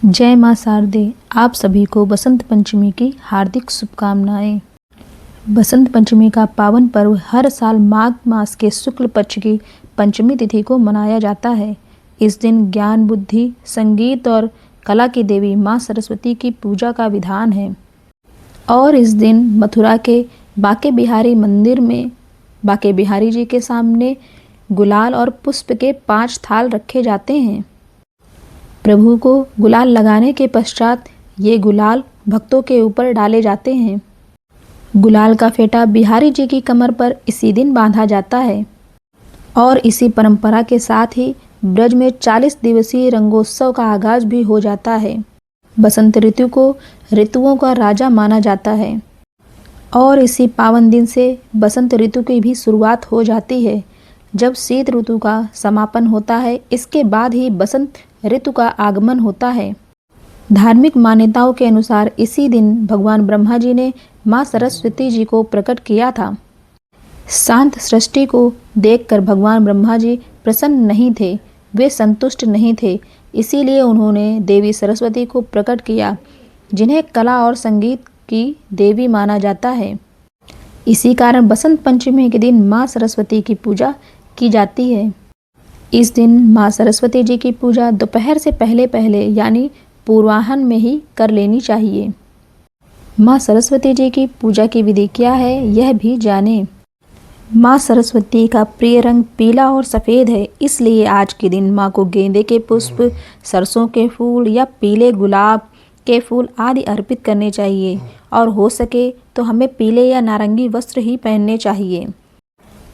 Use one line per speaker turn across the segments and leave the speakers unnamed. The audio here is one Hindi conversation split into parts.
जय मां शारदे। आप सभी को बसंत पंचमी की हार्दिक शुभकामनाएं। बसंत पंचमी का पावन पर्व हर साल माघ मास के शुक्ल पक्ष की पंचमी तिथि को मनाया जाता है। इस दिन ज्ञान, बुद्धि, संगीत और कला की देवी मां सरस्वती की पूजा का विधान है। और इस दिन मथुरा के बाके बिहारी मंदिर में बाके बिहारी जी के सामने गुलाल और पुष्प के 5 थाल रखे जाते हैं। प्रभु को गुलाल लगाने के पश्चात ये गुलाल भक्तों के ऊपर डाले जाते हैं। गुलाल का फेटा बिहारी जी की कमर पर इसी दिन बांधा जाता है। और इसी परंपरा के साथ ही ब्रज में 40 दिवसीय रंगोत्सव का आगाज भी हो जाता है। बसंत ऋतु को ऋतुओं का राजा माना जाता है और इसी पावन दिन से बसंत ऋतु की भी शुरुआत हो जाती है। जब शीत ऋतु का समापन होता है, इसके बाद ही बसंत ऋतु का आगमन होता है। धार्मिक मान्यताओं के अनुसार इसी दिन भगवान ब्रह्मा जी ने मां सरस्वती जी को प्रकट किया था। शांत सृष्टि को देखकर भगवान ब्रह्मा जी प्रसन्न नहीं थे, वे संतुष्ट नहीं थे। इसीलिए उन्होंने देवी सरस्वती को प्रकट किया, जिन्हें कला और संगीत की देवी माना जाता है। इसी कारण बसंत पंचमी के दिन मां सरस्वती की पूजा की जाती है। इस दिन मां सरस्वती जी की पूजा दोपहर से पहले यानी पूर्वाह्न में ही कर लेनी चाहिए। मां सरस्वती जी की पूजा की विधि क्या है, यह भी जानें। मां सरस्वती का प्रिय रंग पीला और सफ़ेद है, इसलिए आज के दिन मां को गेंदे के पुष्प, सरसों के फूल या पीले गुलाब के फूल आदि अर्पित करने चाहिए। और हो सके तो हमें पीले या नारंगी वस्त्र ही पहनने चाहिए।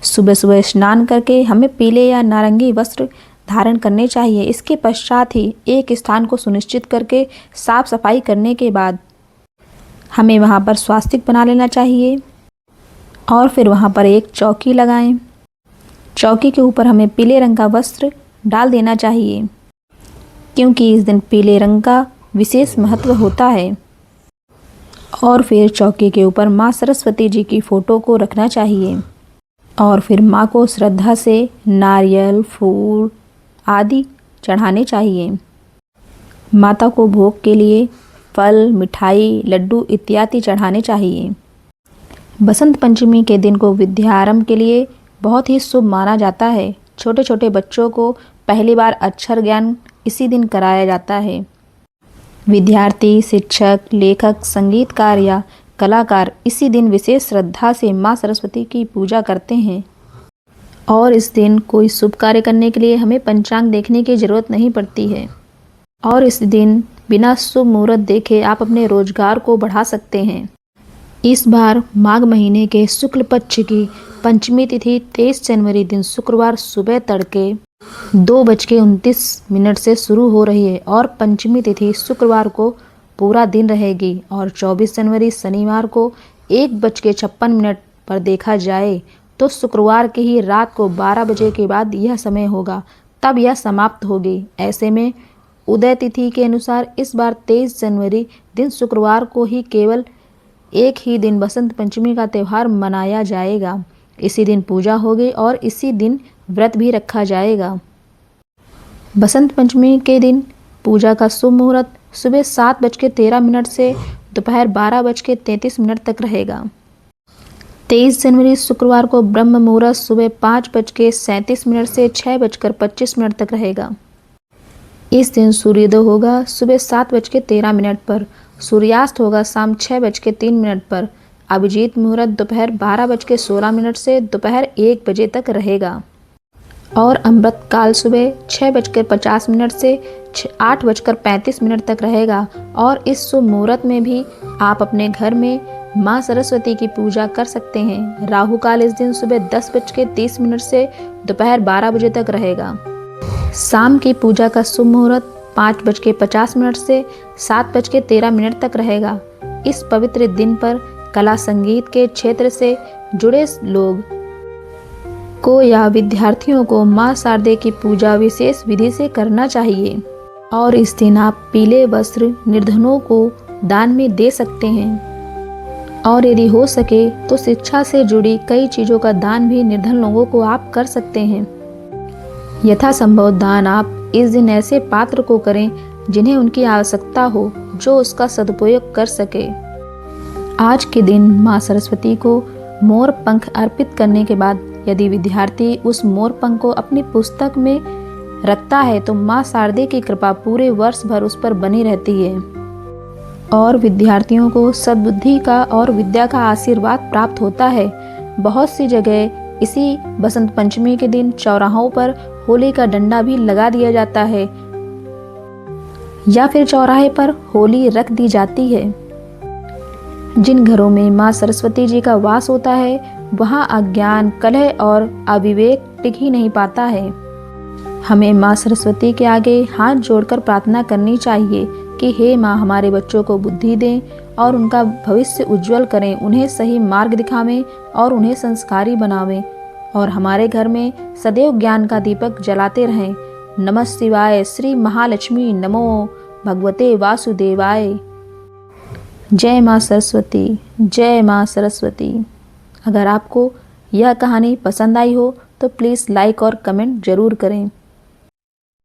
सुबह सुबह स्नान करके हमें पीले या नारंगी वस्त्र धारण करने चाहिए। इसके पश्चात ही एक स्थान को सुनिश्चित करके साफ सफाई करने के बाद हमें वहां पर स्वास्तिक बना लेना चाहिए और फिर वहां पर एक चौकी लगाएं। चौकी के ऊपर हमें पीले रंग का वस्त्र डाल देना चाहिए, क्योंकि इस दिन पीले रंग का विशेष महत्व होता है। और फिर चौकी के ऊपर मां सरस्वती जी की फोटो को रखना चाहिए और फिर मां को श्रद्धा से नारियल, फूल आदि चढ़ाने चाहिए। माता को भोग के लिए फल, मिठाई, लड्डू इत्यादि चढ़ाने चाहिए। बसंत पंचमी के दिन को विद्यारंभ के लिए बहुत ही शुभ माना जाता है। छोटे छोटे बच्चों को पहली बार अक्षर ज्ञान इसी दिन कराया जाता है। विद्यार्थी, शिक्षक, लेखक, संगीतकार या कलाकार इसी दिन विशेष श्रद्धा से मां सरस्वती की पूजा करते हैं। और इस दिन कोई शुभ कार्य करने के लिए हमें पंचांग देखने की जरूरत नहीं पड़ती है। और इस दिन बिना शुभ मुहूर्त देखे आप अपने रोजगार को बढ़ा सकते हैं। इस बार माघ महीने के शुक्ल पक्ष की पंचमी तिथि 23 जनवरी दिन शुक्रवार सुबह तड़के 2:29 से शुरू हो रही है और पंचमी तिथि शुक्रवार को पूरा दिन रहेगी। और 24 जनवरी शनिवार को 1:56 पर देखा जाए तो शुक्रवार की ही रात को 12 बजे के बाद यह समय होगा, तब यह समाप्त होगी। ऐसे में उदय तिथि के अनुसार इस बार 23 जनवरी दिन शुक्रवार को ही केवल एक ही दिन बसंत पंचमी का त्यौहार मनाया जाएगा। इसी दिन पूजा होगी और इसी दिन व्रत भी रखा जाएगा। बसंत पंचमी के दिन पूजा का शुभ मुहूर्त सुबह 7:13 से दोपहर 12:33 तक रहेगा। 23 जनवरी शुक्रवार को ब्रह्म मुहूर्त सुबह 5:37 से 6:25 तक रहेगा। इस दिन सूर्योदय होगा सुबह 7:13 पर, सूर्यास्त होगा शाम 6:03 पर। अभिजीत मुहूर्त दोपहर 12:16 से दोपहर 1 बजे तक रहेगा और अमृत काल सुबह 6:50 से 8:35 तक रहेगा। और इस शुभ मुहूर्त में भी आप अपने घर में मां सरस्वती की पूजा कर सकते हैं। राहु काल इस दिन सुबह 10:30 से दोपहर 12 बजे तक रहेगा। शाम की पूजा का शुभ मुहूर्त 5:50 से 7:13 तक रहेगा। इस पवित्र दिन पर कला संगीत के क्षेत्र से जुड़े लोग को या विद्यार्थियों को मां शारदे की पूजा विशेष विधि से करना चाहिए। और इस दिन आप पीले वस्त्र निर्धनों को दान में दे सकते हैं। और यदि हो सके तो शिक्षा से जुड़ी कई चीज़ों का दान भी निर्धन लोगों को आप कर सकते हैं। यथासंभव दान आप इस दिन ऐसे पात्र को करें जिन्हें उनकी आवश्यकता हो, जो उसका सदुपयोग कर सके। आज के दिन माँ सरस्वती को मोर पंख अर्पित करने के बाद यदि विद्यार्थी उस मोर पंख को अपनी पुस्तक में रखता है तो माँ शारदे की कृपा पूरे वर्ष भर उस पर बनी रहती है और विद्यार्थियों को सद्बुद्धि का और विद्या का आशीर्वाद प्राप्त होता है। बहुत सी जगह इसी बसंत पंचमी के दिन चौराहों पर होली का डंडा भी लगा दिया जाता है या फिर चौराहे पर होली रख दी जाती है। जिन घरों में माँ सरस्वती जी का वास होता है वहाँ अज्ञान, कलह और अविवेक टिक ही नहीं पाता है। हमें माँ सरस्वती के आगे हाथ जोड़कर प्रार्थना करनी चाहिए कि हे माँ, हमारे बच्चों को बुद्धि दें और उनका भविष्य उज्जवल करें, उन्हें सही मार्ग दिखावें और उन्हें संस्कारी बनावें और हमारे घर में सदैव ज्ञान का दीपक जलाते रहें। नमः शिवाय। श्री महालक्ष्मी नमो भगवते वासुदेवाय। जय माँ सरस्वती, जय माँ सरस्वती। अगर आपको यह कहानी पसंद आई हो तो प्लीज़ लाइक और कमेंट ज़रूर करें।